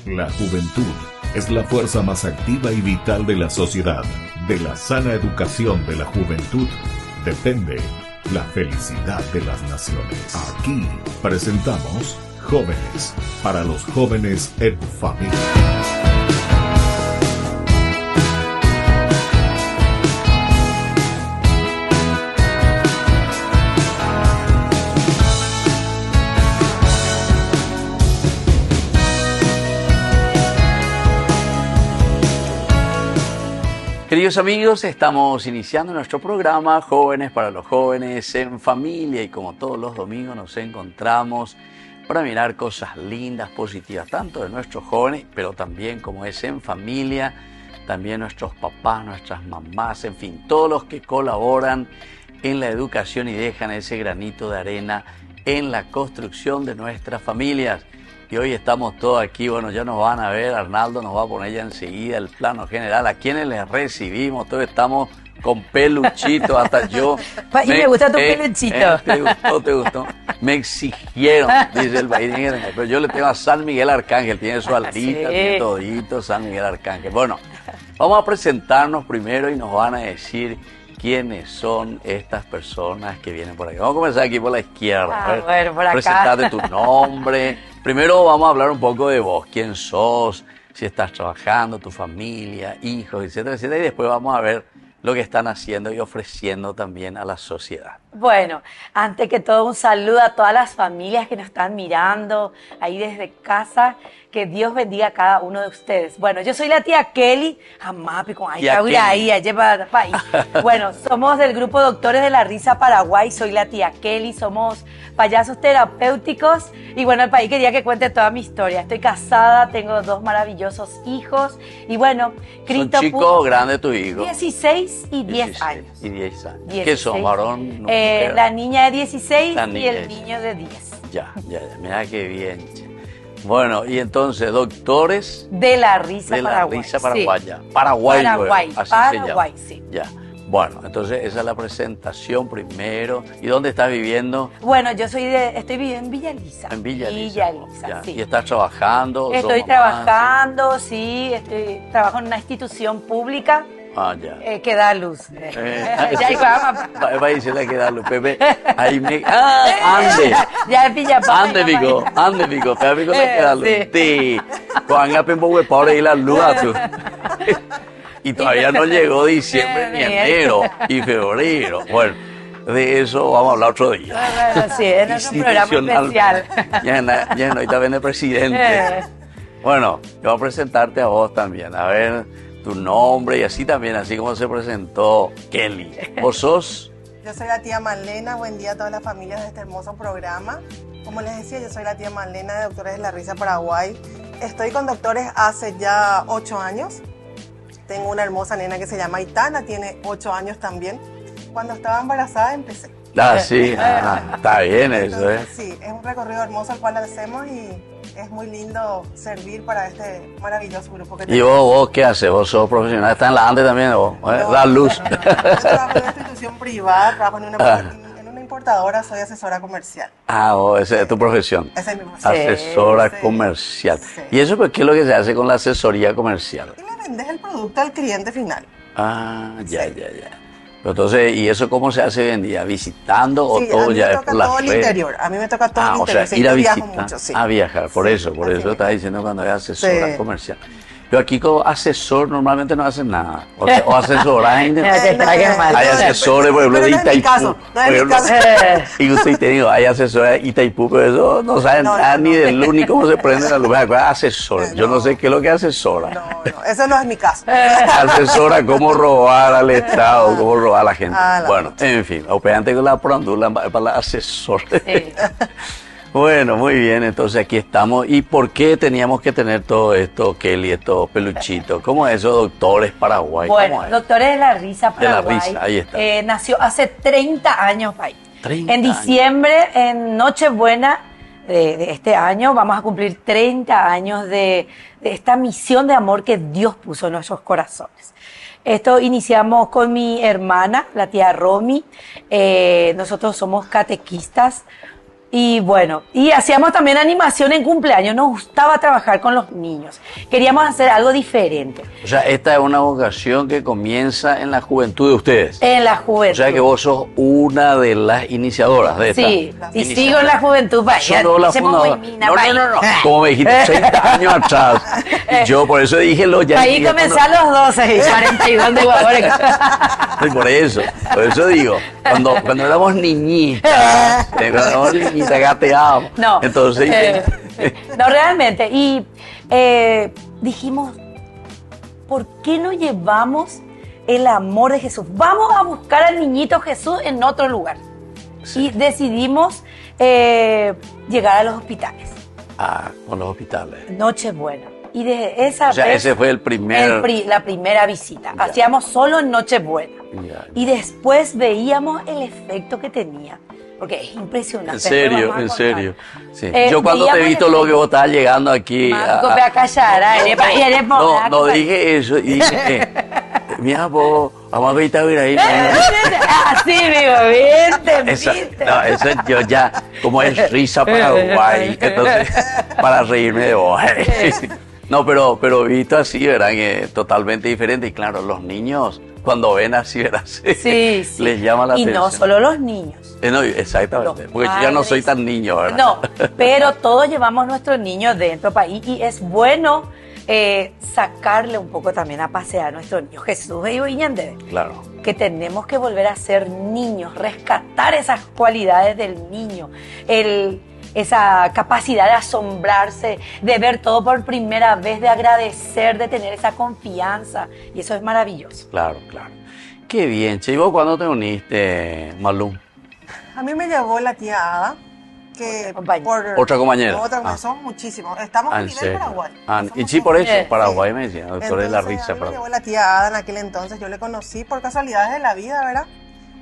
La juventud es la fuerza más activa y vital de la sociedad. De la sana educación de la juventud depende la felicidad de las naciones. Aquí presentamos Jóvenes, para los jóvenes en familia. Queridos amigos, estamos iniciando nuestro programa Jóvenes para los jóvenes en familia y como todos los domingos nos encontramos para mirar cosas lindas, positivas, tanto de nuestros jóvenes, pero también como es en familia, también nuestros papás, nuestras mamás, en fin, todos los que colaboran en la educación y dejan ese granito de arena en la construcción de nuestras familias. Y hoy estamos todos aquí, bueno, ya nos van a ver, Arnaldo nos va a poner ya enseguida el plano general, a quienes les recibimos, todos estamos con peluchito, hasta yo. Y me gusta tu peluchito. ¿Te gustó? Me exigieron, dice el país, pero yo le tengo a San Miguel Arcángel, tiene su aldita, Sí. tiene todito, San Miguel Arcángel. Bueno, vamos a presentarnos primero y nos van a decir quiénes son estas personas que vienen por aquí. Vamos a comenzar aquí por la izquierda. A ver, bueno, por acá. Presentate tu nombre. Primero vamos a hablar un poco de vos, quién sos, si estás trabajando, tu familia, hijos, etcétera, etcétera. Y después vamos a ver lo que están haciendo y ofreciendo también a la sociedad. Bueno, antes que todo un saludo a todas las familias que nos están mirando ahí desde casa. Que Dios bendiga a cada uno de ustedes. Bueno, yo soy la tía Kelly. Amapi, con ahí, lleva país. Bueno, somos del grupo Doctores de la Risa Paraguay. Soy la tía Kelly. Somos payasos terapéuticos. Y bueno, el país quería que cuente toda mi historia. Estoy casada, tengo 2 maravillosos hijos. Y bueno, ¿Son chicos grandes tus hijos? 16 y 10 años. Y 10 años. 16. ¿Qué son, varón? Mujer? La niña de 16 y el 16. niño de 10. Ya. Mira qué bien. Bueno, y entonces, doctores de la risa Paraguay. De la risa paraguaya. Sí. Paraguay, así Paraguay, se llama. Sí. Ya. Bueno, entonces esa es la presentación primero. ¿Y dónde estás viviendo? Bueno, yo estoy viviendo en Villa Elisa. En Villa Elisa. Ya. Sí. ¿Y estás trabajando? Estoy trabajando, sí, trabajo en una institución pública. Ah, ya. Que da luz. Va a decirle que da luz, Pepe. Ahí me... ande. Ya es Villa Ande, Vico. Pepe, le queda luz. Sí. Cuando apenas voy a ir la luz a tú. Y todavía no llegó diciembre, ni enero, y febrero. Bueno, de eso vamos a hablar otro día. Sí, es un programa especial. Ya no, y también el presidente. Bueno, yo voy a presentarte a vos también. A ver tu nombre y así también, así como se presentó Kelly. ¿Vos sos? Yo soy la tía Marlena, buen día a todas las familias de este hermoso programa. Como les decía, yo soy la tía Marlena de Doctores de la Risa Paraguay. Estoy con doctores hace ya 8 años. Tengo una hermosa nena que se llama Itana, tiene 8 años también. Cuando estaba embarazada empecé. Sí, está bien eso, ¿eh? Sí, es un recorrido hermoso el cual hacemos y es muy lindo servir para este maravilloso grupo que tenemos. ¿Y vos qué haces? ¿Vos sos profesional? ¿Estás en la ANDE también vos? No, ¿Da luz? Yo trabajo en una institución privada, trabajo en una importadora, soy asesora comercial. Esa es tu profesión. Esa es mi profesión. Asesora comercial. Sí. ¿Y eso pues, qué es lo que se hace con la asesoría comercial? Y le vendes el producto al cliente final. Ya. Pero entonces, ¿y eso cómo se hace hoy en día? ¿Visitando o todo ya es por las redes? A mí me toca todo el interior. A mí me toca todo el interior. O sea, ir a visitar, mucho, sí. a viajar. Por eso estás diciendo cuando es asesora comercial. Pero aquí como asesor normalmente no hacen nada. O asesoras. Hay asesores, por ejemplo, de Itaipú. Y usted te digo, hay asesores de Itaipú, pero eso no saben nada ni del luz ni cómo se prende la luz. Asesores. Yo no sé qué es lo que asesora. No, eso no es mi caso. Asesora cómo robar al Estado, cómo robar a la gente. Bueno, en fin, operante con la prondula para la asesora. Sí. Bueno, muy bien, entonces aquí estamos. ¿Y por qué teníamos que tener todo esto, Kelly, estos peluchitos? ¿Cómo es eso, Doctores Paraguay? Bueno, Doctores de la Risa Paraguay. De la Risa, ahí está. Nació hace 30 años, país. 30 en diciembre, en Nochebuena de este año, vamos a cumplir 30 años de esta misión de amor que Dios puso en nuestros corazones. Esto iniciamos con mi hermana, la tía Romy. Nosotros somos catequistas. Y bueno, y hacíamos también animación en cumpleaños. Nos gustaba trabajar con los niños. Queríamos hacer algo diferente. O sea, esta es una vocación que comienza en la juventud de ustedes. En la juventud. O sea que vos sos una de las iniciadoras de esta. Sí, y sigo en la juventud. Son todas las fundadoras. No. Como me dijiste, 30 años atrás. Yo por eso dije lo ya. Ahí comenzaron los 12 y 42 de jugadores. Por eso digo, cuando éramos niñitas, gateábamos. No, entonces, no realmente. Y dijimos, ¿por qué no llevamos el amor de Jesús? Vamos a buscar al niñito Jesús en otro lugar. Sí. Y decidimos llegar a los hospitales. Con los hospitales. Nochebuena. Y desde esa o sea, vez, ese fue el primer... la primera visita. Ya. Hacíamos solo en Nochebuena. Ya. Y después veíamos el efecto que tenía. Porque es impresionante. En serio. Sí. Yo cuando te he visto lo que vos estabas llegando aquí... No dije eso. Dije, mira vos, vamos a ver ahí. Así, digo, viste. No, eso yo ya, como es risa Paraguay, entonces, para reírme de vos. No, pero visto así, ¿verdad? Que totalmente diferente. Y claro, los niños, cuando ven así, ¿verdad? Sí. Les llama la atención. Y no solo los niños. No, exactamente, porque yo ya no soy tan niño, ¿verdad? No, pero todos llevamos nuestros niños dentro país y es bueno sacarle un poco también a pasear a nuestros niños. Jesús y Iñande. Claro. Que tenemos que volver a ser niños, rescatar esas cualidades del niño, esa capacidad de asombrarse, de ver todo por primera vez, de agradecer, de tener esa confianza. Y eso es maravilloso. Claro. Qué bien, che. ¿Y vos cuándo te uniste, Malú? A mí me llevó la tía Ada, que otra compañera. Son muchísimos. Estamos a nivel Paraguay. Y sí, por eso, Paraguay me decía, doctor de la risa. A mí me llevó la tía Ada en aquel entonces. Yo le conocí por casualidades de la vida, ¿verdad?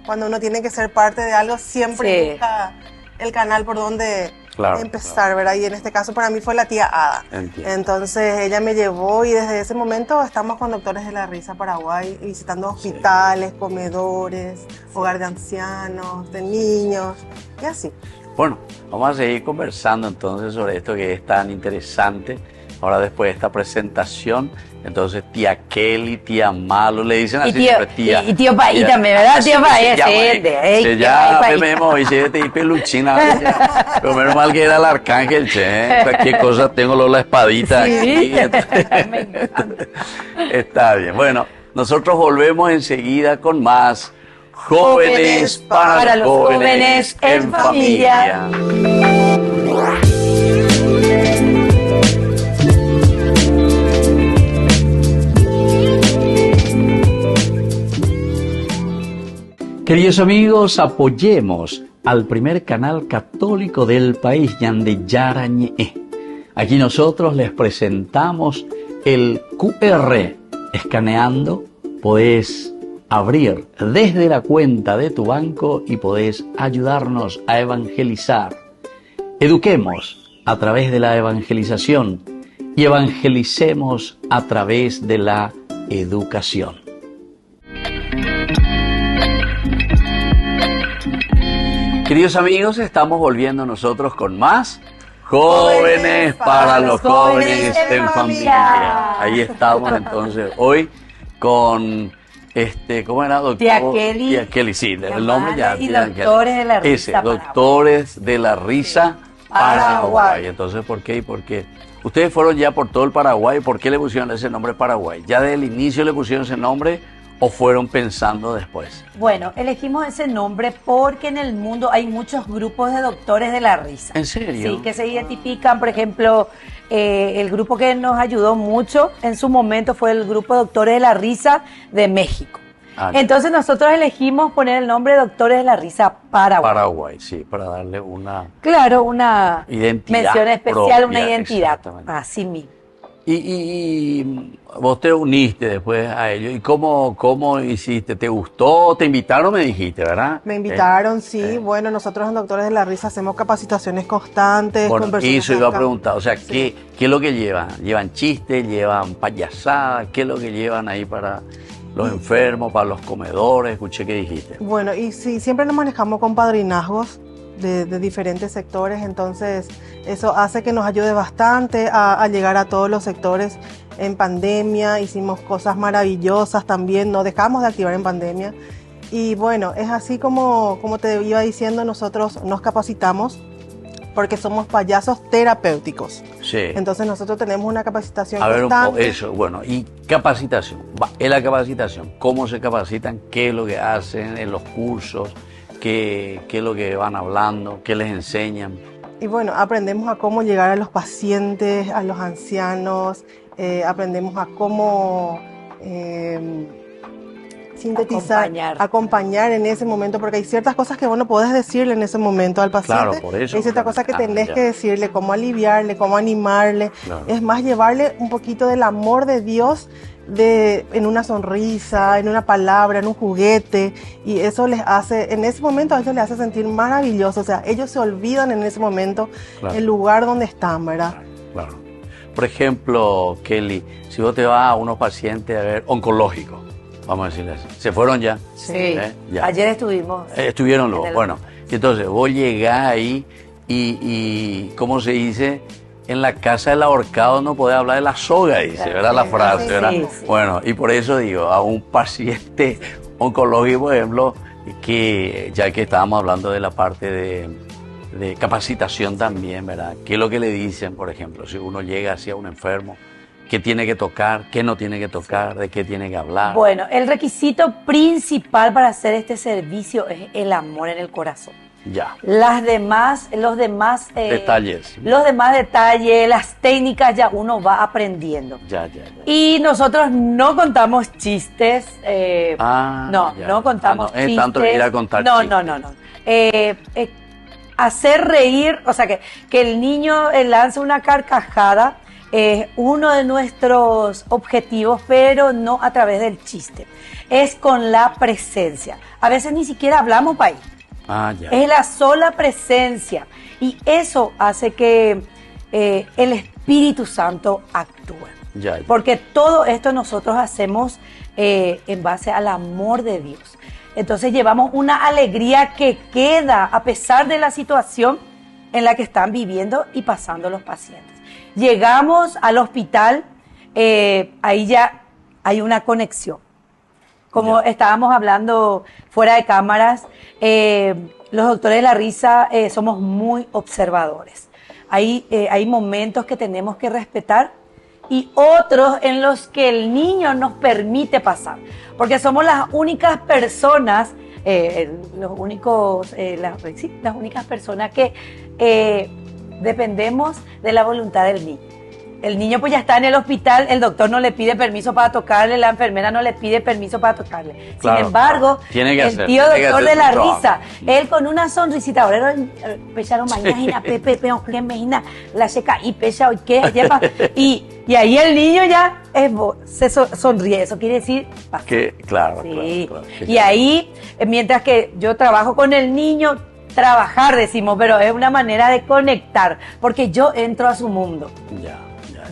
Cuando uno tiene que ser parte de algo, siempre busca el canal por donde empezar, ¿verdad? Y en este caso para mí fue la tía Ada. Entiendo. Entonces ella me llevó y desde ese momento estamos con Doctores de la Risa Paraguay, visitando hospitales, comedores, hogar de ancianos, de niños y así. Bueno, vamos a seguir conversando entonces sobre esto que es tan interesante. Ahora después de esta presentación, entonces tía Kelly, tía Malo, le dicen así siempre tía. Y tío Paí también, ¿verdad? Tío Paí, se llama, me dice, te peluchina. Pero menos mal que era el arcángel, che. Cualquier cosa tengo la espadita aquí. Me encanta. Está bien. Bueno, nosotros volvemos enseguida con más Jóvenes para los jóvenes en familia. Queridos amigos, apoyemos al primer canal católico del país, Yande Yarañe. Aquí nosotros les presentamos el QR. Escaneando, podés abrir desde la cuenta de tu banco y podés ayudarnos a evangelizar. Eduquemos a través de la evangelización y evangelicemos a través de la educación. Queridos amigos, estamos volviendo nosotros con más Jóvenes para los jóvenes en familia. Ahí estamos entonces hoy con ¿cómo era? Doctor, tía Kelly, sí, el nombre ya. Y Doctores de la Risa Doctores de la Risa Paraguay. Entonces, ¿por qué? Porque ustedes fueron ya por todo el Paraguay. ¿Por qué le pusieron ese nombre Paraguay? ¿Ya desde el inicio le pusieron ese nombre o fueron pensando después? Bueno, elegimos ese nombre porque en el mundo hay muchos grupos de doctores de la risa. ¿En serio? Sí, que se identifican, por ejemplo, el grupo que nos ayudó mucho en su momento fue el grupo Doctores de la Risa de México. Entonces nosotros elegimos poner el nombre Doctores de la Risa Paraguay. Paraguay, sí, para darle una... Claro, una identidad mención especial, propia, una identidad. Así mismo. Y vos te uniste después a ellos. ¿Y cómo hiciste? ¿Te gustó? ¿Te invitaron? Me dijiste, ¿verdad? Me invitaron, sí. Bueno, nosotros en Doctores de la Risa hacemos capacitaciones constantes. Bueno, con personas eso iba a preguntar. O sea, sí. ¿qué es lo que llevan? ¿Llevan chistes? ¿Llevan payasadas? ¿Qué es lo que llevan ahí para los enfermos, para los comedores? Escuché que dijiste. Bueno, y sí, siempre nos manejamos con padrinazgos. de diferentes sectores, entonces eso hace que nos ayude bastante a llegar a todos los sectores. En pandemia hicimos cosas maravillosas también, no dejamos de activar en pandemia. Y bueno, es así como te iba diciendo, nosotros nos capacitamos porque somos payasos terapéuticos. Sí. Entonces nosotros tenemos una capacitación A ver, constante. eso, bueno, y capacitación. En la capacitación, ¿cómo se capacitan? ¿Qué es lo que hacen en los cursos? ¿Qué es lo que van hablando? ¿Qué les enseñan? Y bueno, aprendemos a cómo llegar a los pacientes, a los ancianos, aprendemos a cómo sintetizar, acompañar en ese momento, porque hay ciertas cosas que vos no podés decirle en ese momento al paciente. Claro, por eso. Hay ciertas cosas que tenés que decirle, cómo aliviarle, cómo animarle. Claro. Es más, llevarle un poquito del amor de Dios en una sonrisa, en una palabra, en un juguete, y eso les hace, en ese momento a ellos les hace sentir maravilloso. O sea, ellos se olvidan en ese momento el lugar donde están, ¿verdad? Claro. Por ejemplo, Kelly, si vos te vas a unos pacientes a ver oncológicos, vamos a decirle así, ¿se fueron ya? Sí, ya. Ayer estuvimos. Estuvieron luego, bueno, entonces vos llegás ahí y ¿cómo se dice? En la casa del ahorcado no podés hablar de la soga, dice, ¿verdad? La frase, ¿verdad? Sí. Bueno, y por eso digo, a un paciente oncológico, por ejemplo, que ya que estábamos hablando de la parte de capacitación también, ¿verdad? ¿Qué es lo que le dicen, por ejemplo, si uno llega hacia un enfermo? ¿Qué tiene que tocar? ¿Qué no tiene que tocar? ¿De qué tiene que hablar? Bueno, el requisito principal para hacer este servicio es el amor en el corazón. Ya. Los demás detalles. Los demás detalles, las técnicas ya uno va aprendiendo. Ya. Y nosotros no contamos chistes. No contamos chistes. No es tanto ir a contar chistes. No. Hacer reír, o sea, que el niño lance una carcajada es uno de nuestros objetivos, pero no a través del chiste. Es con la presencia. A veces ni siquiera hablamos para ahí. Es la sola presencia. Y eso hace que el Espíritu Santo actúe. Ya. Porque todo esto nosotros hacemos en base al amor de Dios. Entonces llevamos una alegría que queda a pesar de la situación en la que están viviendo y pasando los pacientes. Llegamos al hospital, ahí ya hay una conexión. Como estábamos hablando fuera de cámaras, los doctores de la risa somos muy observadores. Hay momentos que tenemos que respetar y otros en los que el niño nos permite pasar. Porque somos las únicas personas, las únicas personas que dependemos de la voluntad del niño. El niño pues ya está en el hospital, el doctor no le pide permiso para tocarle, la enfermera no le pide permiso para tocarle. Claro, sin embargo, el tío doctor de la risa, él con una sonrisita, ahora pecharon mañana, pepe, que me la checa y pecha hoy qué, y ahí el niño ya se sonríe, eso quiere decir que claro. Y ahí, mientras que yo trabajo con el niño, trabajar decimos, pero es una manera de conectar, porque yo entro a su mundo.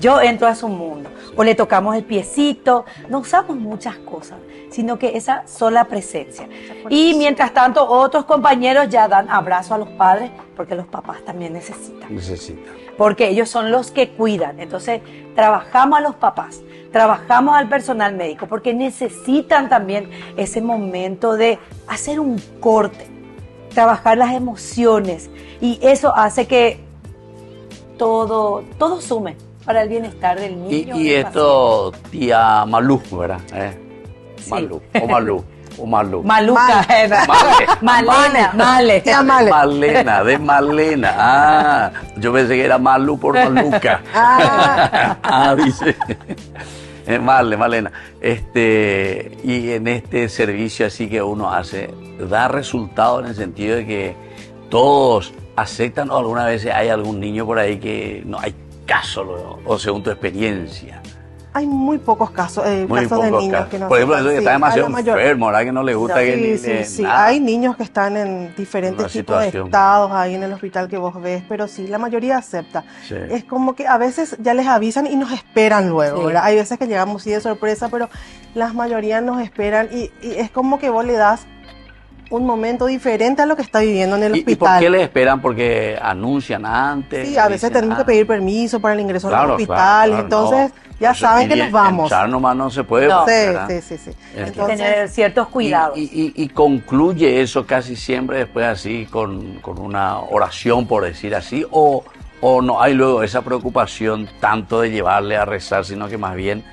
Yo entro a su mundo, o le tocamos el piecito, no usamos muchas cosas, sino que esa sola presencia. Y mientras tanto, otros compañeros ya dan abrazo a los padres, porque los papás también necesitan. Porque ellos son los que cuidan. Entonces, trabajamos a los papás, trabajamos al personal médico, porque necesitan también ese momento de hacer un corte, trabajar las emociones, y eso hace que todo sume para el bienestar del niño. Y esto, tía Malú, ¿verdad? Sí. Malú. Maluca. Malena, de Malena. Yo pensé que era Malú por Maluca. Dice. Malena. Y en este servicio así que uno hace, da resultado en el sentido de que todos aceptan, o alguna vez hay algún niño por ahí que no hay caso, o según tu experiencia. Hay muy pocos casos, de niños que no. Por ejemplo, que está demasiado enfermo, ¿verdad? Que no le gusta Sí. Hay niños que están en diferentes tipos de estados ahí en el hospital que vos ves, pero sí, la mayoría acepta. Sí. Es como que a veces ya les avisan y nos esperan luego, ¿verdad? Hay veces que llegamos sí de sorpresa, pero la mayoría nos esperan y es como que vos le das un momento diferente a lo que está viviendo en el hospital. ¿Y por qué les esperan? Porque anuncian antes. Sí, a veces tenemos que pedir permiso para el ingreso al hospital, claro, entonces ya saben que nos vamos. Entrar nomás no se puede. No. Sí. Entonces, tener ciertos cuidados. Y concluye eso casi siempre después así con una oración, por decir así, o no hay luego esa preocupación tanto de llevarle a rezar, sino que más bien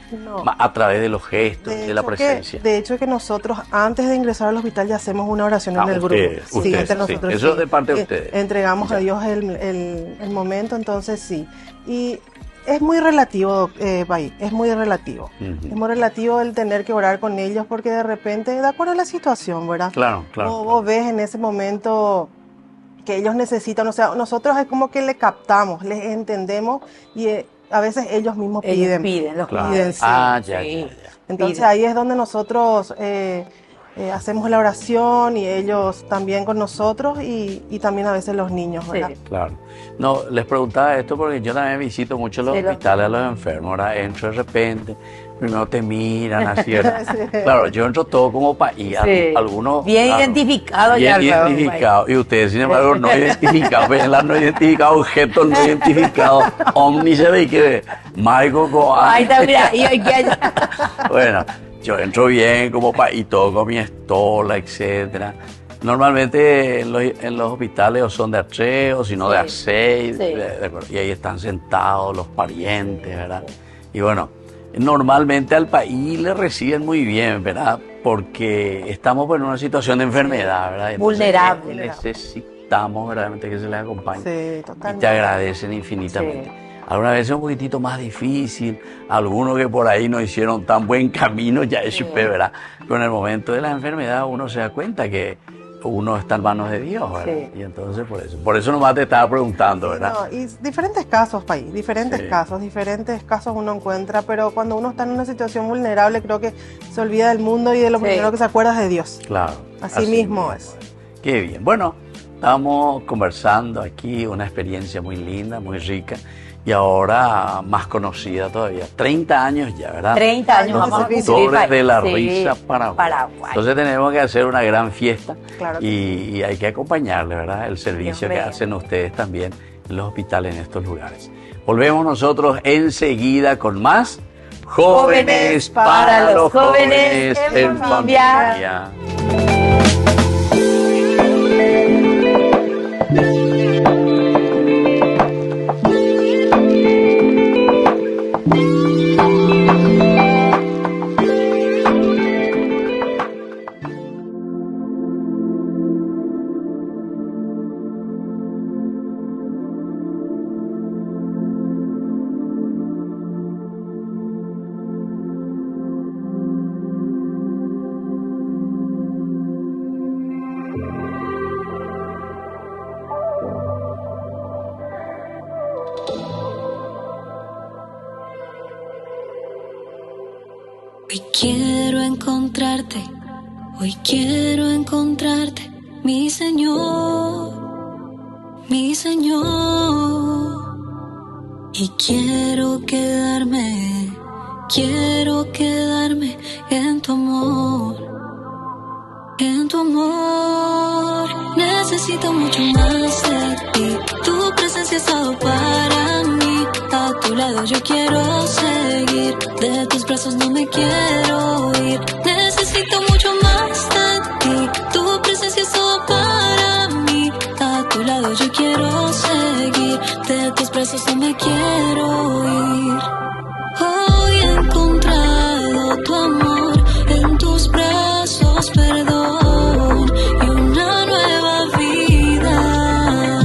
a través de los gestos, de la presencia. De hecho que nosotros antes de ingresar al hospital ya hacemos una oración en el grupo. Ustedes, entre nosotros. Eso es de parte de ustedes. Entregamos a Dios el momento, entonces sí. Y es muy relativo, Pai, es muy relativo. Es muy relativo el tener que orar con ellos porque de repente, de acuerdo a la situación, ¿verdad? Claro. Vos ves en ese momento que ellos necesitan, o sea, nosotros es como que le captamos, les entendemos y a veces ellos mismos piden. Los piden, sí. Ya. Entonces piden. ahí es donde nosotros hacemos la oración y ellos también con nosotros y también a veces los niños, ¿verdad? Sí. Claro. No, les preguntaba esto porque yo también visito mucho los hospitales a los enfermos, ¿verdad? Entro de repente, primero te miran así, ¿verdad? Claro, yo entro todo como país, algunos... Bien identificado bien ya. Identificado, y ustedes, sin embargo, no identificados, no identificados, objetos no identificados, omni se ve que Michael Ahí está, mira, y allá. Bueno, yo entro bien como país, todo con mi estola, etcétera. Normalmente en los hospitales o son de A3 o si no de A6, y ahí están sentados los parientes, ¿verdad? Y bueno, normalmente al país le reciben muy bien, ¿verdad? Porque estamos en una situación de enfermedad, ¿verdad? Entonces, vulnerable. Necesitamos verdaderamente que se les acompañe. Sí, totalmente. Y te agradecen infinitamente. Sí. Algunas veces es un poquitito más difícil, algunos que por ahí no hicieron tan buen camino, ya es ¿verdad? Pero en el momento de la enfermedad uno se da cuenta que uno está en manos de Dios, ¿verdad? Sí. Y entonces por eso nomás te estaba preguntando, ¿verdad? No, y diferentes casos, país, diferentes casos uno encuentra, pero cuando uno está en una situación vulnerable creo que se olvida del mundo y de lo primero que se acuerda es de Dios. Claro. Así mismo es. Qué bien. Bueno, estamos conversando aquí, una experiencia muy linda, muy rica. Y ahora más conocida todavía. 30 años ya, ¿verdad? 30 años vamos a cumplir. Doctores de la Risa, Paraguay. Entonces tenemos que hacer una gran fiesta. Claro. Y hay que acompañarle, ¿verdad? El servicio que hacen ustedes también en los hospitales en estos lugares. Volvemos nosotros enseguida con más Jóvenes para los jóvenes en familia. Hoy quiero encontrarte, mi Señor, y quiero quedarme en tu amor, necesito mucho más de ti, tu presencia es todo para mí, a tu lado yo quiero seguir, de tus brazos no me quiero ir, necesito mucho más de ti, tu presencia es todo para mí, a tu lado yo quiero seguir, de tus brazos no me quiero ir. Hoy he encontrado tu amor, en tus brazos perdón y una nueva vida.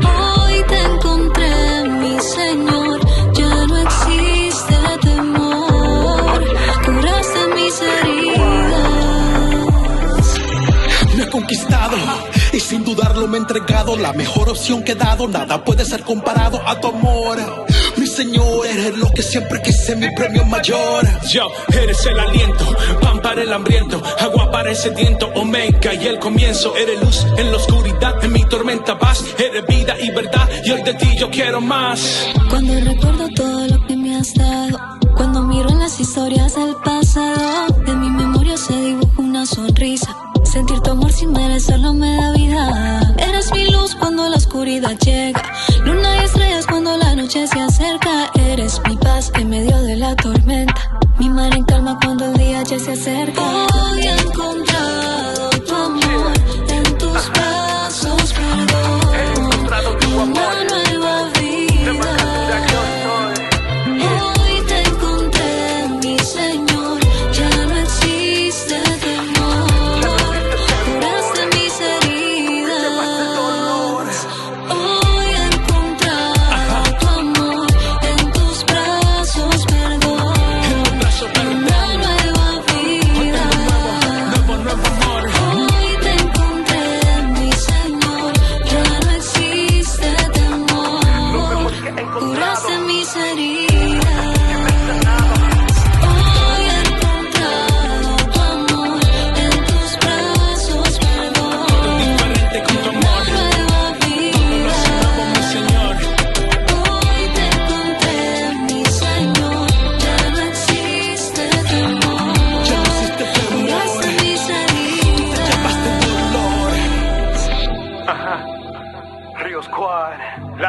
Hoy te encontré, mi Señor, ya no existe temor, curaste mis heridas. Me he conquistado y sin dudarlo me he entregado, la mejor opción que he dado, nada puede ser comparado a tu amor. Mi Señor, eres lo que siempre quise, mi premio mayor. Yo, eres el aliento, pan para el hambriento, agua para el sediento, omega y el comienzo. Eres luz en la oscuridad, en mi tormenta paz, eres vida y verdad, y hoy de ti yo quiero más. Cuando recuerdo todo lo que me has dado, cuando miro en las historias del pasado, en mi memoria se dibuja una sonrisa. Sentir tu amor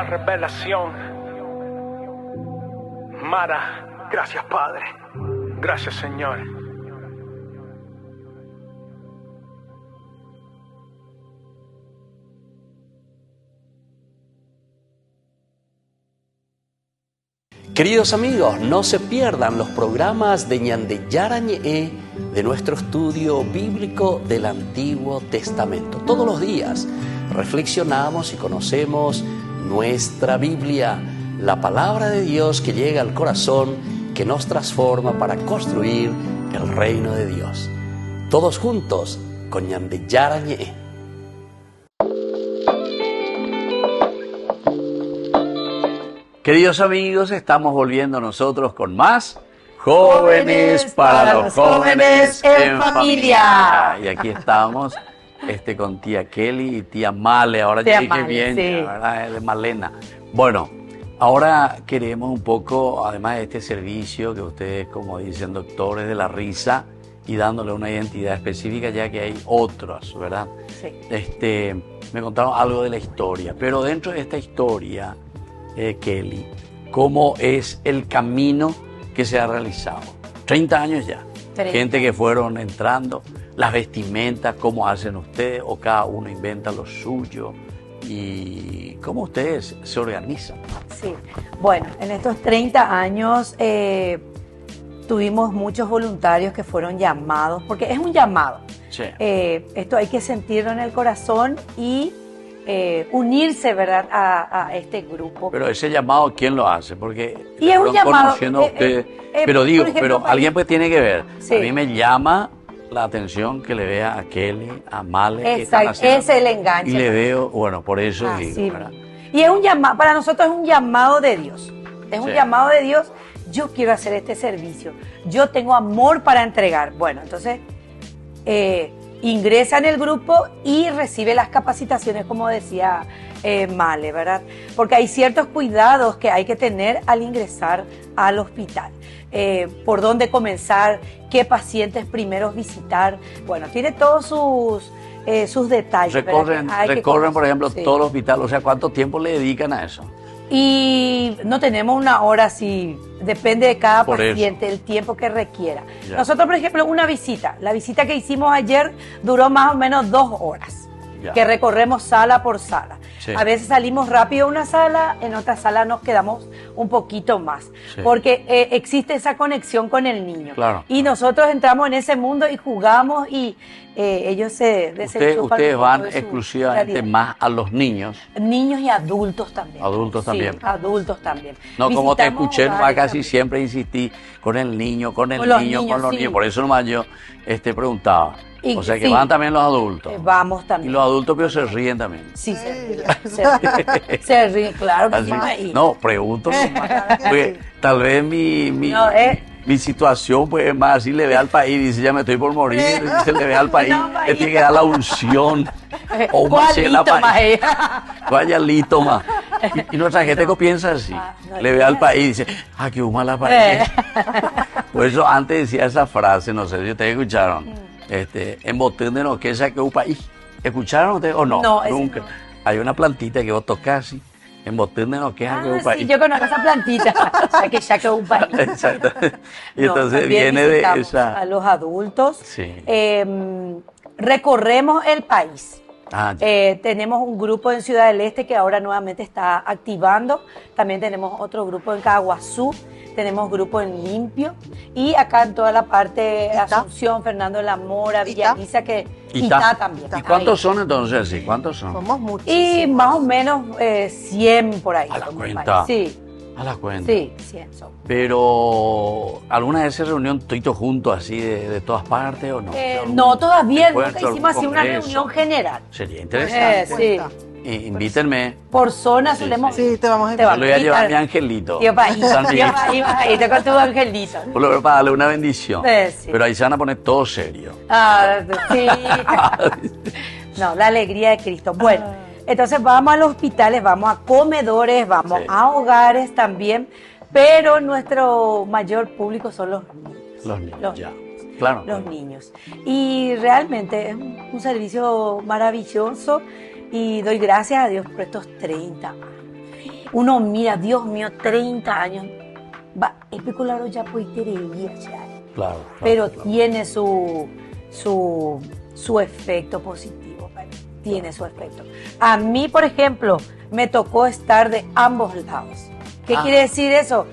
la revelación. Mara, gracias Padre, gracias Señor. Queridos amigos, no se pierdan los programas de Ñande Yarañe de nuestro estudio bíblico del Antiguo Testamento. Todos los días reflexionamos y conocemos nuestra Biblia, la palabra de Dios que llega al corazón, que nos transforma para construir el reino de Dios. Todos juntos con Ñande Yarañe. Queridos amigos, estamos volviendo nosotros con más Jóvenes para los Jóvenes en Familia. Y aquí estamos con tía Kelly y tía Male. Ahora ya dije bien, sí. ¿Verdad? De Malena. Bueno, ahora queremos un poco, además de este servicio que ustedes, como dicen, doctores de la risa y dándole una identidad específica, ya que hay otros, ¿verdad? Sí. Me contaron algo de la historia, pero dentro de esta historia, Kelly, ¿cómo es el camino que se ha realizado? 30 años ya. 30. Gente que fueron entrando, las vestimentas, ¿cómo hacen ustedes? ¿O cada uno inventa lo suyo? ¿Y cómo ustedes se organizan? Sí, bueno, en estos 30 años tuvimos muchos voluntarios que fueron llamados, porque es un llamado. Sí. Esto hay que sentirlo en el corazón y unirse, ¿verdad?, a este grupo. Pero ese llamado, ¿quién lo hace? Porque y es un llamado, pero digo, ejemplo, pero alguien pues tiene que ver. Sí. A mí me llama la atención que le vea a Kelly, a Male. Exacto, ese es el enganche. Y le veo, bueno, por eso digo. Sí. Y es un llamado, para nosotros es un llamado de Dios. Es un llamado de Dios. Yo quiero hacer este servicio. Yo tengo amor para entregar. Bueno, entonces ingresa en el grupo y recibe las capacitaciones, como decía Male, ¿verdad? Porque hay ciertos cuidados que hay que tener al ingresar al hospital. Por dónde comenzar, qué pacientes primeros visitar. Bueno, tiene todos sus detalles. Recorren, por ejemplo, todo el hospital. O sea, ¿cuánto tiempo le dedican a eso? Y no tenemos una hora, sí, depende de cada paciente, el tiempo que requiera. Ya. Nosotros, por ejemplo, la visita que hicimos ayer duró más o menos 2 horas, que recorremos sala por sala. Sí. A veces salimos rápido a una sala, en otra sala nos quedamos un poquito más, porque existe esa conexión con el niño. Claro. Y nosotros entramos en ese mundo y jugamos y ellos se desenchufan. Ustedes van exclusivamente más a los niños. Niños y adultos también. Adultos también. Sí, adultos también. No, como te escuché, casi siempre insistí con el niño, con los niños. Por eso nomás yo preguntaba. O sea que van también los adultos. Vamos también. Y los adultos, pero se ríen también. Sí, se ríen, claro que sí. No, pregunto. Porque tal vez mi situación, pues es más así, le ve al país, dice, ya me estoy por morir, se le ve al país, le tiene que dar la unción. O un país. Vaya lito más. Y nuestra gente que piensa así, le ve al país y dice, qué mala país. Por eso antes decía esa frase, no sé si ustedes escucharon. En botón de no que saque un país. ¿Escucharon ustedes o no? No, nunca. No. Hay una plantita que vos tocás así, en botón de no que saque un país. Sí, yo conozco esa plantita, que saque un país. Exacto. Y entonces viene de esa. A los adultos. Sí. Recorremos el país. Tenemos un grupo en Ciudad del Este que ahora nuevamente está activando. También tenemos otro grupo en Caguazú. Tenemos grupo en Limpio y acá en toda la parte Asunción, Fernando de la Mora, Villa Alicia, que Itá también. ¿Y cuántos son entonces? Sí, ¿cuántos son? Somos muchísimos. Y más o menos 100 por ahí. ¿A la cuenta? Sí. ¿A la cuenta? Sí, 100 son. Pero, ¿alguna vez se reunión todito juntos así de todas partes o no? No, todavía nunca hicimos así una reunión general. Sería interesante. Sí. Invítenme. Por zona solemos. Sí, te vamos a invitar. Yo le voy a llevar a mi angelito. Yo te con tu angelito. Por lo menos para darle una bendición. Sí. Pero ahí se van a poner todo serio. Sí. No, la alegría de Cristo. Bueno, entonces vamos a los hospitales, vamos a comedores, vamos a hogares también, pero nuestro mayor público son los niños. Los niños, ya. Claro. Los niños. Y realmente es un servicio maravilloso. Y doy gracias a Dios por estos 30 años. uno mira, Dios mío, 30 años, va, especular ya puede tener ya. Claro. Pero tiene su efecto positivo, tiene su efecto. A mí, por ejemplo, me tocó estar de ambos lados. ¿Qué quiere decir eso?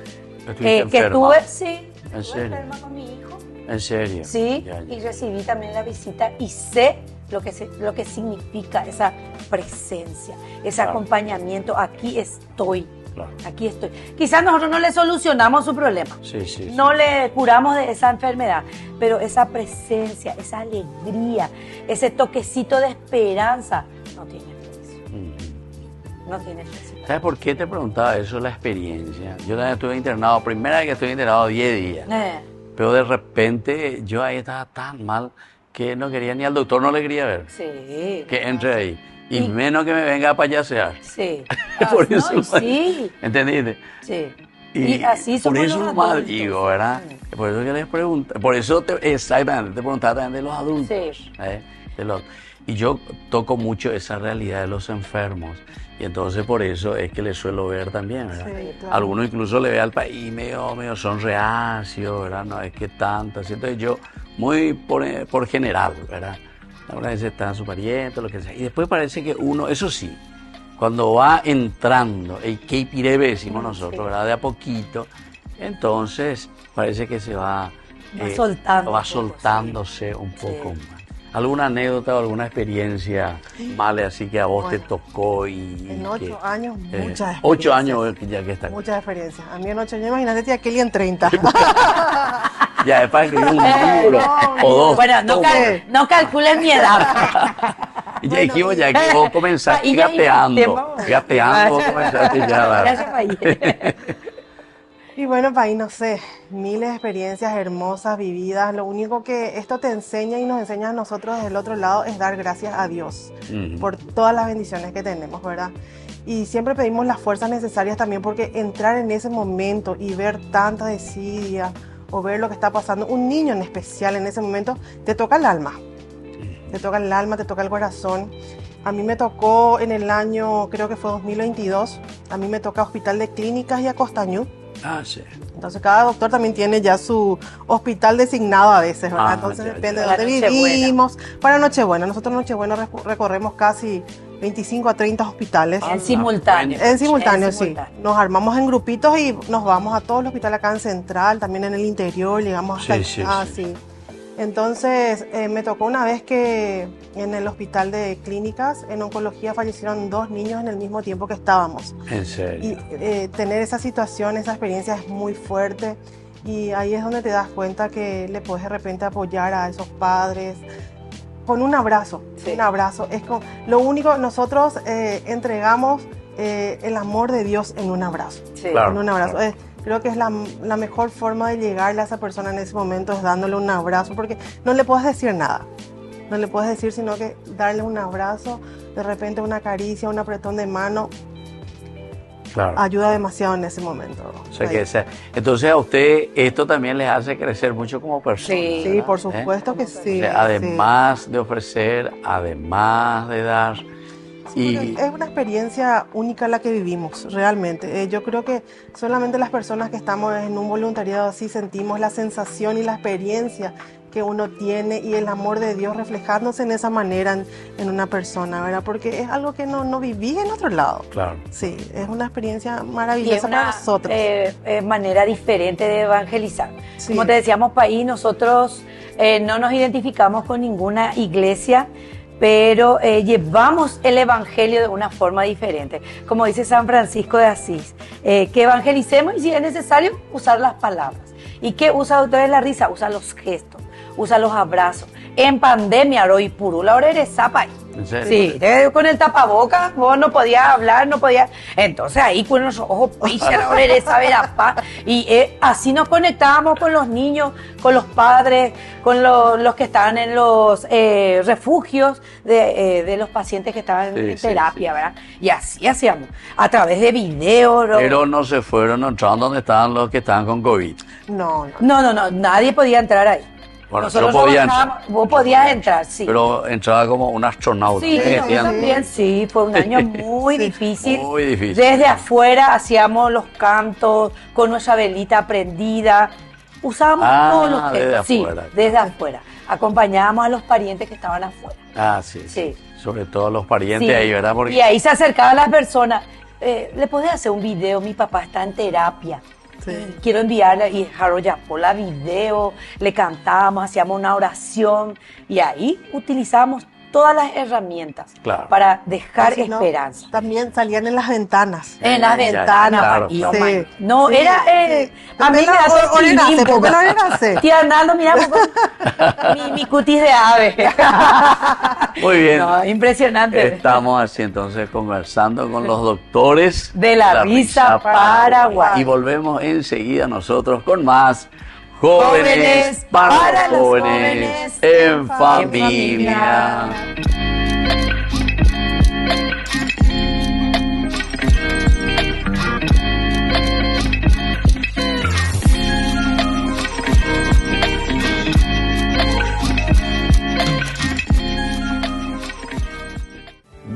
Que estuve, sí, ¿En serio? enferma con mi hijo. ¿En serio? Sí, Ya. y recibí también la visita y sé lo que significa esa presencia, ese Claro. acompañamiento. Aquí estoy. Claro. Aquí estoy. Quizás nosotros no le solucionamos su problema, Sí. no le curamos de esa enfermedad, pero esa presencia, esa alegría, ese toquecito de esperanza no tiene precio. No tiene precio. ¿Sabes por qué te preguntaba eso, la experiencia? Yo también estuve internado, primera vez que estuve internado 10 días, pero de repente yo ahí estaba tan mal que no quería ni al doctor, no le quería ver, Sí. que entre ahí. Y menos que me venga a payasear. Sí. Por No, eso, y sí. ¿entendiste? Sí. Y así somos por eso los nomás adultos. digo, ¿verdad? Por eso que les pregunto, por eso exactamente te preguntaba también de los adultos. Sí. Y yo toco mucho esa realidad de los enfermos. Y entonces por eso es que les suelo ver también, ¿verdad? Sí, claro. Algunos incluso le ve al país medio son reacios, ¿verdad? No es que tanto. Así. Entonces yo, muy por general, ¿verdad? Algunas veces está su pariente, lo que sea. Y después parece que uno, eso sí, cuando va entrando, el que pirebe decimos nosotros, ¿verdad? De a poquito, entonces parece que se va, soltando va un poco, soltándose un poco Sí. más. ¿Alguna anécdota o alguna experiencia mala así que a vos te tocó? En 8 años, muchas 8 experiencias. años ya que está. Muchas experiencias. A mí en 8 años, imagínate, tía Kelly en 30. Ya es para escribir un libro no, o dos. Bueno, no calculen mi edad. Y ya dijimos ya que vos comenzaste y ya gateando. dijiste, Gateando vos comenzaste ya. Ya ¿verdad? se fallé. Y bueno, país, no sé, miles de experiencias hermosas vividas. Lo único que esto te enseña y nos enseña a nosotros del otro lado es dar gracias a Dios por todas las bendiciones que tenemos, ¿verdad? Y siempre pedimos las fuerzas necesarias también, porque entrar en ese momento y ver tanta desidia o ver lo que está pasando, un niño en especial en ese momento, te toca el alma. Te toca el alma, te toca el corazón. A mí me tocó en el año, creo que fue 2022, a mí me toca Hospital de Clínicas y a Costañú. Ah, sí. Entonces cada doctor también tiene ya su hospital designado a veces, ¿verdad? Ah, Entonces ya, depende de ya. dónde Para Nochebuena. vivimos. Para Nochebuena, nosotros en Nochebuena recorremos casi 25 a 30 hospitales. En simultáneo. En simultáneo, sí. simultáneo. Nos armamos en grupitos y nos vamos a todo el hospital acá en Central, también en el interior, llegamos hasta Sí, allá, sí. sí. Entonces, me tocó una vez que en el hospital de clínicas, en oncología, fallecieron 2 niños en el mismo tiempo que estábamos. En serio. Y tener esa situación, esa experiencia es muy fuerte. Y ahí es donde te das cuenta que le puedes de repente apoyar a esos padres con un abrazo. Sí. Un abrazo. Es lo único, nosotros entregamos el amor de Dios en un abrazo. Sí. Claro. En un abrazo. claro. Creo que es la mejor forma de llegarle a esa persona en ese momento, es dándole un abrazo, porque no le puedes decir nada. No le puedes decir, sino que darle un abrazo, de repente una caricia, un apretón de mano, Claro. ayuda demasiado en ese momento. O sea que entonces a usted esto también les hace crecer mucho como persona. Sí. Sí, ¿verdad? por supuesto que sí. O sea, además de ofrecer, además de dar. Sí, porque es una experiencia única la que vivimos, realmente. Yo creo que solamente las personas que estamos en un voluntariado así sentimos la sensación y la experiencia que uno tiene y el amor de Dios reflejándose en esa manera en una persona, ¿verdad? Porque es algo que no viví en otro lado. Claro. Sí, es una experiencia Y es maravillosa para una nosotros. manera diferente de evangelizar. Sí. Como te decíamos, país, nosotros no nos identificamos con ninguna iglesia, pero llevamos el evangelio de una forma diferente. Como dice San Francisco de Asís, que evangelicemos y si es necesario usar las palabras. ¿Y qué usa Doctores de la Risa? Usa los gestos, usa los abrazos. En pandemia, Roy Purula, ahora eres zapa. ¿En serio? Sí, con el tapabocas, vos no podías hablar, no podías. Entonces ahí con los ojos pichas, ahora eres paz. Y así nos conectábamos con los niños, con los padres, con los que estaban en los refugios de los pacientes que estaban en Sí, terapia, ¿verdad? Y así hacíamos, a través de videos. Pero no se fueron, no entraron donde estaban los que estaban con COVID. No. No, nadie podía entrar ahí. Bueno, Nosotros yo podía trabajábamos, vos podías entrar, sí. Pero entraba como un astronauta. Sí, ¿eh? yo también sí, fue un año muy difícil. Muy difícil. Desde afuera hacíamos los cantos con nuestra velita prendida. Usábamos todos los desde gestos. Sí, afuera. desde afuera. Acompañábamos a los parientes que estaban afuera. Ah, sí. Sí. Sobre todo los parientes Sí. ahí, ¿verdad? Porque Y ahí se acercaban las personas. ¿Le podés hacer un video? Mi papá está en terapia. Sí. Quiero enviarle, y Harold llamó la video, le cantábamos, hacíamos una oración y ahí utilizamos todas las herramientas Claro. para dejar Si no, esperanza. también salían en las ventanas. En las Ya, ventanas, claro, y claro. oh my- Sí. no, Sí, era, sí. a mí me Pepe hace la orinaste, tilín, Pepe la orinaste. Tía Arnaldo, mira, mi cutis de ave. muy bien. No, impresionante. Estamos así entonces conversando con los doctores De la Risa Paraguay. Y volvemos enseguida nosotros con más Jóvenes para los jóvenes en familia.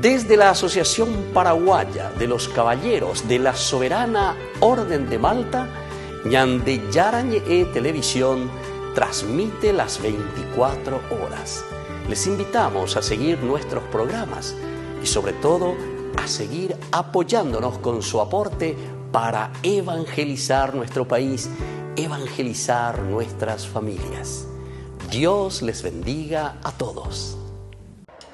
Desde la Asociación Paraguaya de los Caballeros de la Soberana Orden de Malta, Ñandeyarañe Televisión transmite las 24 horas. Les invitamos a seguir nuestros programas y sobre todo a seguir apoyándonos con su aporte para evangelizar nuestro país, evangelizar nuestras familias. Dios les bendiga a todos.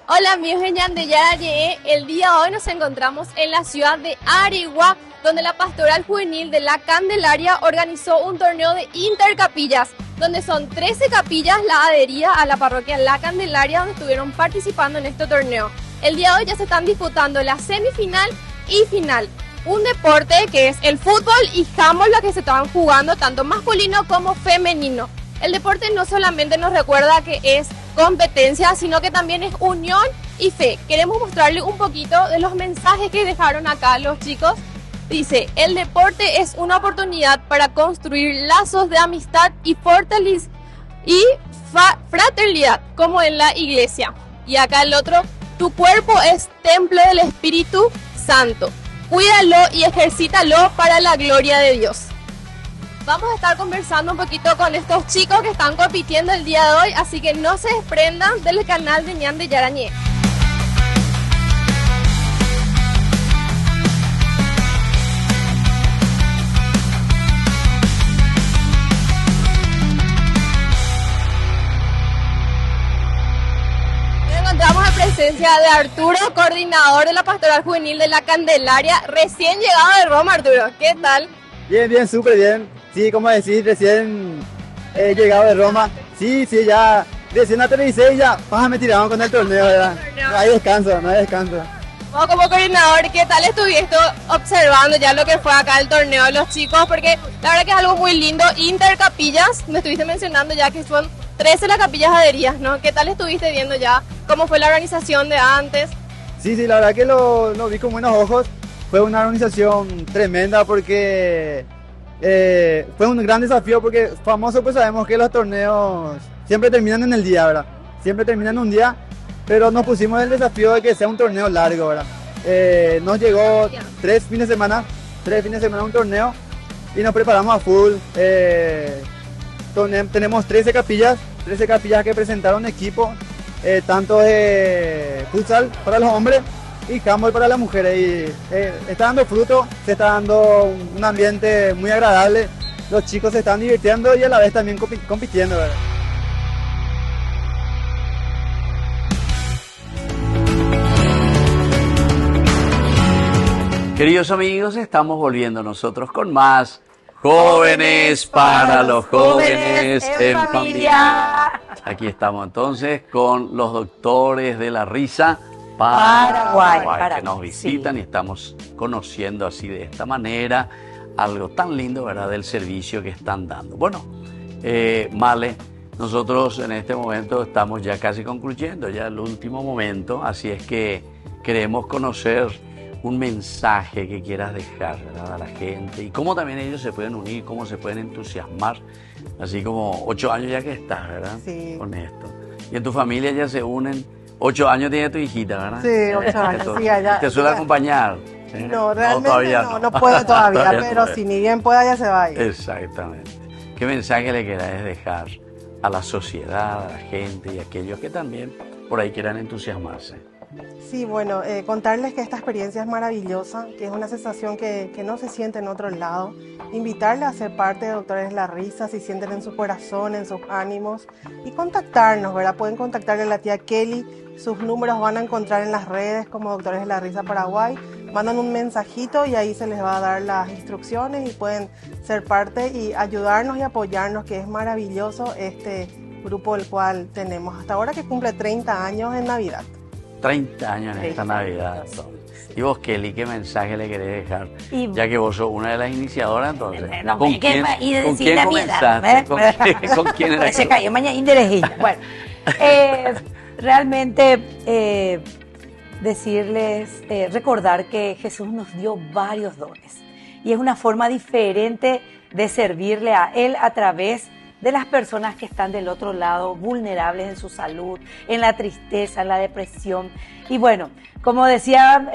Hola amigos de Ñandeyarañe, el día de hoy nos encontramos en la ciudad de Areguá, donde la Pastoral Juvenil de la Candelaria organizó un torneo de intercapillas, donde son 13 capillas la adherida a la parroquia La Candelaria, donde estuvieron participando en este torneo. El día de hoy ya se están disputando la semifinal y final. Un deporte que es el fútbol y handball, lo que se estaban jugando tanto masculino como femenino. El deporte no solamente nos recuerda que es competencia, sino que también es unión y fe. Queremos mostrarles un poquito de los mensajes que dejaron acá los chicos. Dice, el deporte es una oportunidad para construir lazos de amistad y fraternidad, como en la iglesia. Y acá el otro, tu cuerpo es templo del Espíritu Santo. Cuídalo y ejercítalo para la gloria de Dios. Vamos a estar conversando un poquito con estos chicos que están compitiendo el día de hoy, así que no se desprendan del canal de Ñandeyarañe. Nos encontramos en presencia de Arturo, coordinador de la Pastoral Juvenil de la Candelaria, recién llegado de Roma. Arturo, ¿qué tal? Bien, bien, súper bien. Sí, como decís, recién he llegado de Roma. Sí, ya recién aterricé y ya, me tiraron con el torneo, ¿verdad? No hay descanso, no hay descanso. Vos como coordinador, ¿qué tal estuviste observando ya lo que fue acá el torneo de los chicos? Porque la verdad que es algo muy lindo. Intercapillas, me estuviste mencionando ya que son 13 las capillas adheridas, ¿no? ¿Qué tal estuviste viendo ya cómo fue la organización de antes? Sí, la verdad que lo vi con buenos ojos. Fue una organización tremenda porque fue un gran desafío porque famoso pues sabemos que los torneos siempre terminan en el día, ¿verdad? Siempre terminan en un día, pero nos pusimos el desafío de que sea un torneo largo, ¿verdad? Nos llegó 3 fines de semana un torneo y nos preparamos a full. Tenemos 13 capillas que presentaron equipo, tanto de futsal para los hombres y handball para las mujeres, y está dando fruto, se está dando un ambiente muy agradable, los chicos se están divirtiendo y a la vez también compitiendo, ¿verdad? Queridos amigos, estamos volviendo nosotros con más Jóvenes para los jóvenes en familia. Aquí estamos entonces con los doctores de la Risa Paraguay, que nos visitan, sí. Y estamos conociendo así de esta manera algo tan lindo, ¿verdad?, del servicio que están dando. Bueno, Male, nosotros en este momento estamos ya casi concluyendo, ya el último momento, así es que queremos conocer un mensaje que quieras dejar, ¿verdad?, a la gente, y cómo también ellos se pueden unir, cómo se pueden entusiasmar, así como 8 años ya que estás, ¿verdad? Sí. Con esto. Y en tu familia ya se unen, 8 años tiene tu hijita, ¿verdad? Sí, 8 años, sí, allá. ¿Te suele acompañar? No, realmente todavía no puede todavía, pero no. si ni bien pueda ya se va a ir. Exactamente. ¿Qué mensaje le querés dejar a la sociedad, a la gente y a aquellos que también por ahí quieran entusiasmarse? Sí, bueno, contarles que esta experiencia es maravillosa, que es una sensación que no se siente en otro lado. Invitarles a ser parte de Doctores La Risa, si sienten en su corazón, en sus ánimos, y contactarnos, ¿verdad? Pueden contactarle a la tía Kelly, sus números van a encontrar en las redes como Doctores de la Risa Paraguay. Mandan un mensajito y ahí se les va a dar las instrucciones y pueden ser parte y ayudarnos y apoyarnos, que es maravilloso este grupo el cual tenemos hasta ahora, que cumple 30 años en Navidad. 30 años en esta Navidad. Y vos, Kelly, ¿qué mensaje le querés dejar? Ya que vos sos una de las iniciadoras, entonces. ¿Con quién comenzaste? ¿Con quién era? Se cayó mañana Inderejilla. Bueno, realmente decirles, recordar que Jesús nos dio varios dones. Y es una forma diferente de servirle a Él a través de las personas que están del otro lado, vulnerables en su salud, en la tristeza, en la depresión. Y bueno, como decía,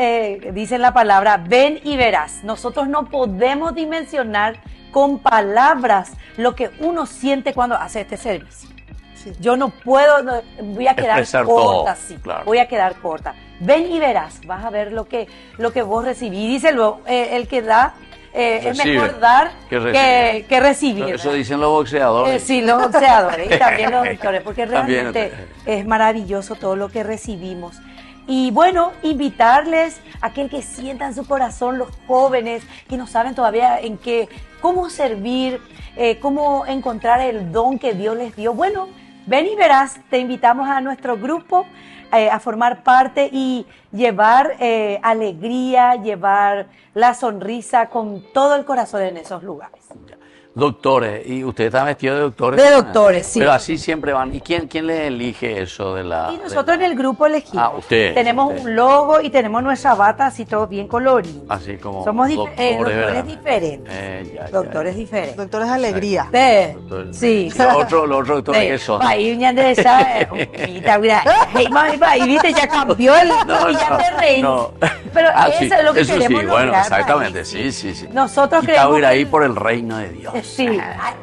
dice la palabra, ven y verás. Nosotros no podemos dimensionar con palabras lo que uno siente cuando hace este servicio. Sí. Yo no puedo, voy a quedar corta, sí, claro. Voy a quedar corta. Ven y verás, vas a ver lo que vos recibís. Dice luego, el que da, es mejor dar que recibir. Eso dicen los boxeadores. Sí, los boxeadores y también los doctores, porque realmente es maravilloso todo lo que recibimos. Y bueno, invitarles a aquel que sienta en su corazón, los jóvenes que no saben todavía cómo servir, cómo encontrar el don que Dios les dio. Bueno, ven y verás, te invitamos a nuestro grupo a formar parte y llevar alegría, llevar la sonrisa con todo el corazón en esos lugares. Doctores, y usted está vestido de doctores. De doctores, sí. Pero así siempre van. ¿Y quién les elige eso de la...? Y nosotros en el grupo elegimos. Usted. Tenemos un logo y tenemos nuestra bata así todo bien colorido. Así como somos doctores diferentes. Doctores diferentes. Doctores de alegría. Sí. Los otros doctores que son. Ahí un de esa, y viste, ya cambió y ya te reís. No. Pero eso es lo que queremos lograr. Bueno, exactamente, sí. Nosotros queremos ir ahí por el reino de Dios. Sí,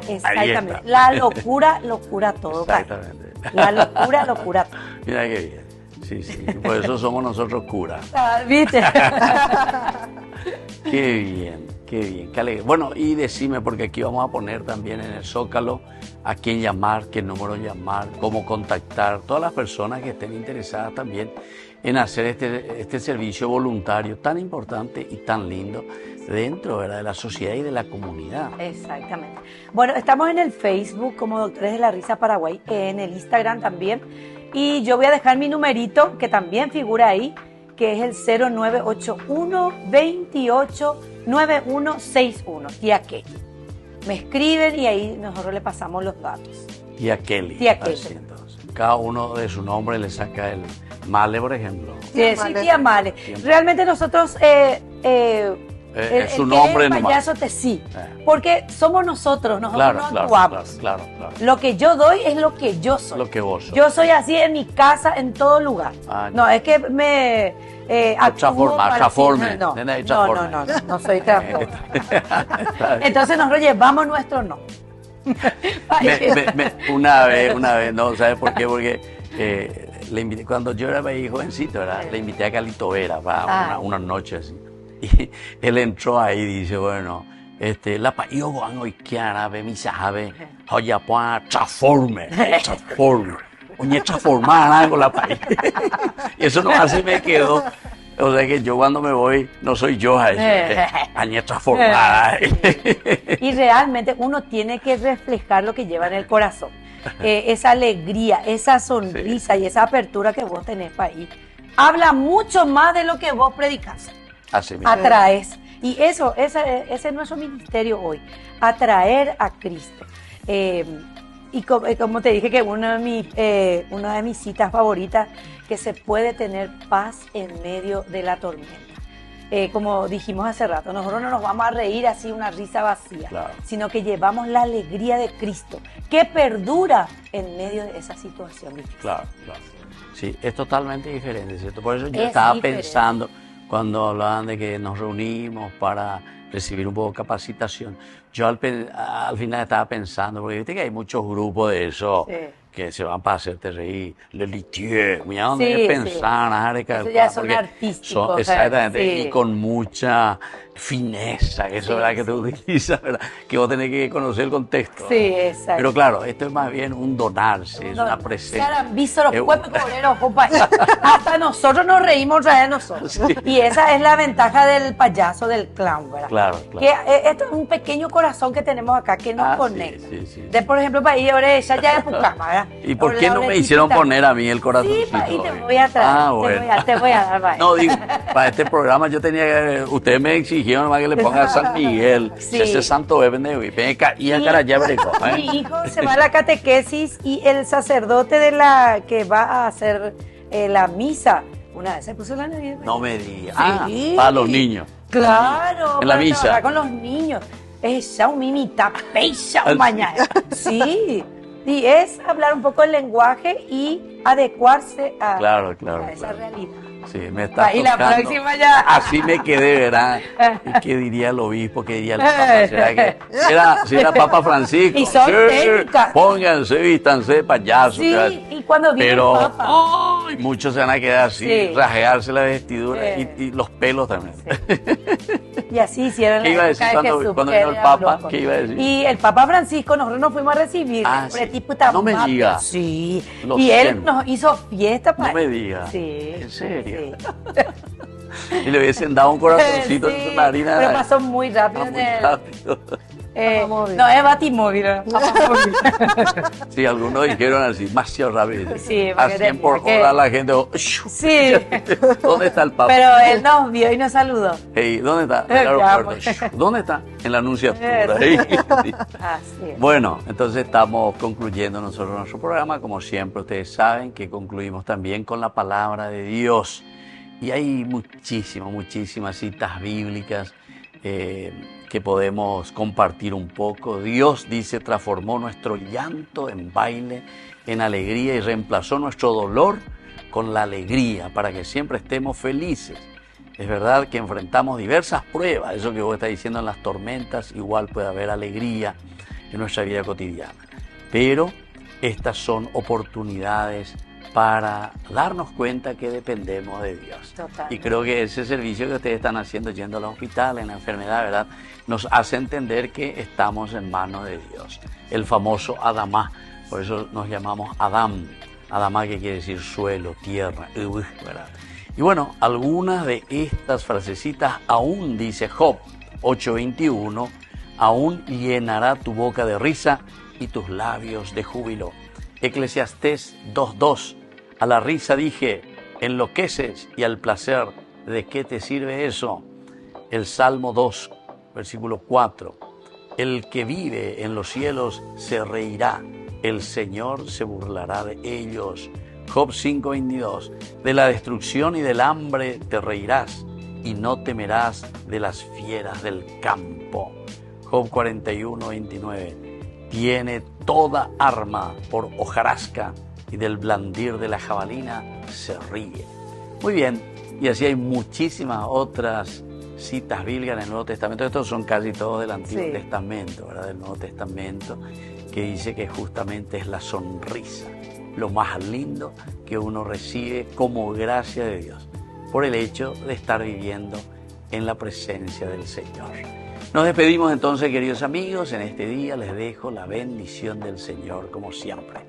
exactamente. La locura todo. Exactamente. La locura todo. Mira qué bien. Sí. Por eso somos nosotros curas. ¿Viste? Qué bien. Qué alegre. Bueno, y decime, porque aquí vamos a poner también en el Zócalo a quién llamar, qué número llamar, cómo contactar, todas las personas que estén interesadas también en hacer este servicio voluntario tan importante y tan lindo dentro, ¿verdad?, de la sociedad y de la comunidad. Exactamente. Bueno, estamos en el Facebook como Doctores de la Risa Paraguay, en el Instagram también, y yo voy a dejar mi numerito que también figura ahí, que es el 0981 28 9161, tía Kelly. Me escriben y ahí nosotros le pasamos los datos. Tía Kelly. Tía Kelly. Así, entonces, cada uno de su nombre le saca el Male, por ejemplo. Sí, tía Male. Realmente nosotros... es su nombre nomás. Payaso sí, porque somos nosotros no actuamos. Claro. Lo que yo doy es lo que yo soy. Lo que vos sos. Yo soy así en mi casa, en todo lugar. No, es que me transforme. No soy transforme. Entonces nosotros llevamos nuestro no. Una vez, no, ¿sabes por qué? Porque le invité, cuando yo era ahí jovencito, ¿verdad? Le invité a Calito Vera para una noche así. Y él entró ahí y dice, bueno, la paio guango y kiara ve mi sabe, hoya pa transforme. Oye, transformar con la país. Y eso no así me quedó. O sea que yo cuando me voy no soy yo a eso. Añe transformada. Y realmente uno tiene que reflejar lo que lleva en el corazón. Esa alegría, esa sonrisa y esa apertura que vos tenés para ir. Habla mucho más de lo que vos predicás. Así mismo. Atraes. Y ese es nuestro ministerio hoy. Atraer a Cristo. Y como te dije que una de mis citas favoritas, que se puede tener paz en medio de la tormenta. como dijimos hace rato, nosotros no nos vamos a reír así una risa vacía, Claro. sino que llevamos la alegría de Cristo, que perdura en medio de esa situación difícil. Claro, claro. Sí, es totalmente diferente, ¿cierto? Por eso yo Es estaba diferente. pensando, cuando hablaban de que nos reunimos para recibir un poco de capacitación, yo al final estaba pensando, porque viste que hay muchos grupos de eso, Sí. que se van para hacerte reír, le litier, mira dónde Sí, pensar, Eso ya son artísticos. exactamente, sí. y con mucha fineza, que eso es verdad que te utiliza, ¿verdad? Que vos tenés que conocer el contexto. Sí, exacto. Pero claro, esto es más bien un donarse, es una presencia. Claro, han visto los Es cuerpos cobreros, compa. Hasta nosotros nos reímos otra vez de nosotros. Sí. Y esa es la ventaja del payaso, del clown, ¿verdad? Claro, claro. Que esto es un pequeño corazón que tenemos acá que nos Ah, sí, conecta. sí, sí. De, por ejemplo, para ir a ella ya de Pucama, ¿verdad? ¿Y por Por qué la no me orejita. hicieron poner a mí el corazoncito? Sí, pa, y te voy a traer. Ah, bueno. te voy a dar, vaya. No, digo, para este programa yo tenía que, ustedes me exigieron nomás que le ponga San Miguel, Sí. ese santo bebé de hoy, venga, y acá ya veré cómo, Mi hijo se va a la catequesis y el sacerdote de la que va a hacer la misa, una vez se puso la Navidad. No me digas. Sí. Para los niños. Claro, En la para misa. trabajar con los niños. Es ya un mimita pecha Ah, sí. mañana. Sí. Y es hablar un poco el lenguaje y adecuarse a, Claro, a claro, esa claro. realidad. Sí, me está Y la tocando. próxima ya. Así me quedé, ¿verdad? ¿Y qué diría el obispo? ¿Qué diría el papa? ¿Será que si era Papa Francisco? Y son técnicas. Pónganse, vístanse de payaso. Sí, ¿verdad? y cuando viene Pero el Papa. ¡ay! Muchos se van a quedar así, Sí. rajearse la vestidura Sí. y los pelos también. Y así hicieron ¿Qué la iba a época decir de cuando- Jesús, cuando que vino el era Papa? loco. ¿Qué iba a decir? Y el Papa Francisco, nosotros nos fuimos a recibir. Ah, por el sí. tipo No me Tamapi. diga. Sí. Lo Y él siento. nos hizo fiesta para No me diga. Sí. ¿En serio? Sí. Y le hubiesen dado un corazoncito en Sí, su nariz. pero pasó muy rápido. muy en el- rápido. no, es Batimóvil. Sí, algunos dijeron así, demasiado rápido. Sí, a porque 100 por tenía que- hora la gente. Sí. ¿Dónde está el Papa? Pero él nos vio y nos saludó. Hey, ¿dónde está? En el Ya, aeropuerto. pues. ¿Dónde está? En la anunciatura. Sí. Así es. Bueno, entonces estamos concluyendo nosotros nuestro programa. Como siempre, ustedes saben que concluimos también con la palabra de Dios. Y hay muchísimas citas bíblicas que podemos compartir un poco. Dios, dice, transformó nuestro llanto en baile, en alegría y reemplazó nuestro dolor con la alegría para que siempre estemos felices. Es verdad que enfrentamos diversas pruebas, eso que vos estás diciendo en las tormentas, igual puede haber alegría en nuestra vida cotidiana. Pero estas son oportunidades para darnos cuenta que dependemos de Dios. Total. Y creo que ese servicio que ustedes están haciendo yendo al hospital, en la enfermedad, ¿verdad?, nos hace entender que estamos en manos de Dios. El famoso Adamá, por eso nos llamamos Adán. Adamá, que quiere decir suelo, tierra, ¿verdad? Y bueno, algunas de estas frasecitas aún dice Job 8:21, aún llenará tu boca de risa y tus labios de júbilo. Eclesiastés 2:2, a la risa dije, enloqueces, y al placer, ¿de qué te sirve eso? El Salmo 2, versículo 4, el que vive en los cielos se reirá, el Señor se burlará de ellos. Job 5:22, de la destrucción y del hambre te reirás, y no temerás de las fieras del campo. Job 41:29, tiene toda arma por hojarasca, y del blandir de la jabalina se ríe. Muy bien, y así hay muchísimas otras citas bíblicas en el Nuevo Testamento. Estos son casi todos del Antiguo Sí. Testamento, ¿verdad? Del Nuevo Testamento, que dice que justamente es la sonrisa lo más lindo que uno recibe como gracia de Dios por el hecho de estar viviendo en la presencia del Señor. Nos despedimos entonces, queridos amigos. En este día les dejo la bendición del Señor como siempre.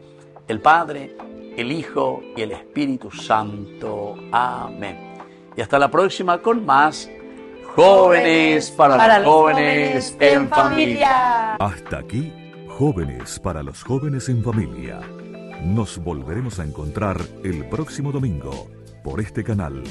El Padre, el Hijo y el Espíritu Santo. Amén. Y hasta la próxima con más Jóvenes para los jóvenes en familia. Hasta aquí, Jóvenes para los jóvenes en familia. Nos volveremos a encontrar el próximo domingo por este canal.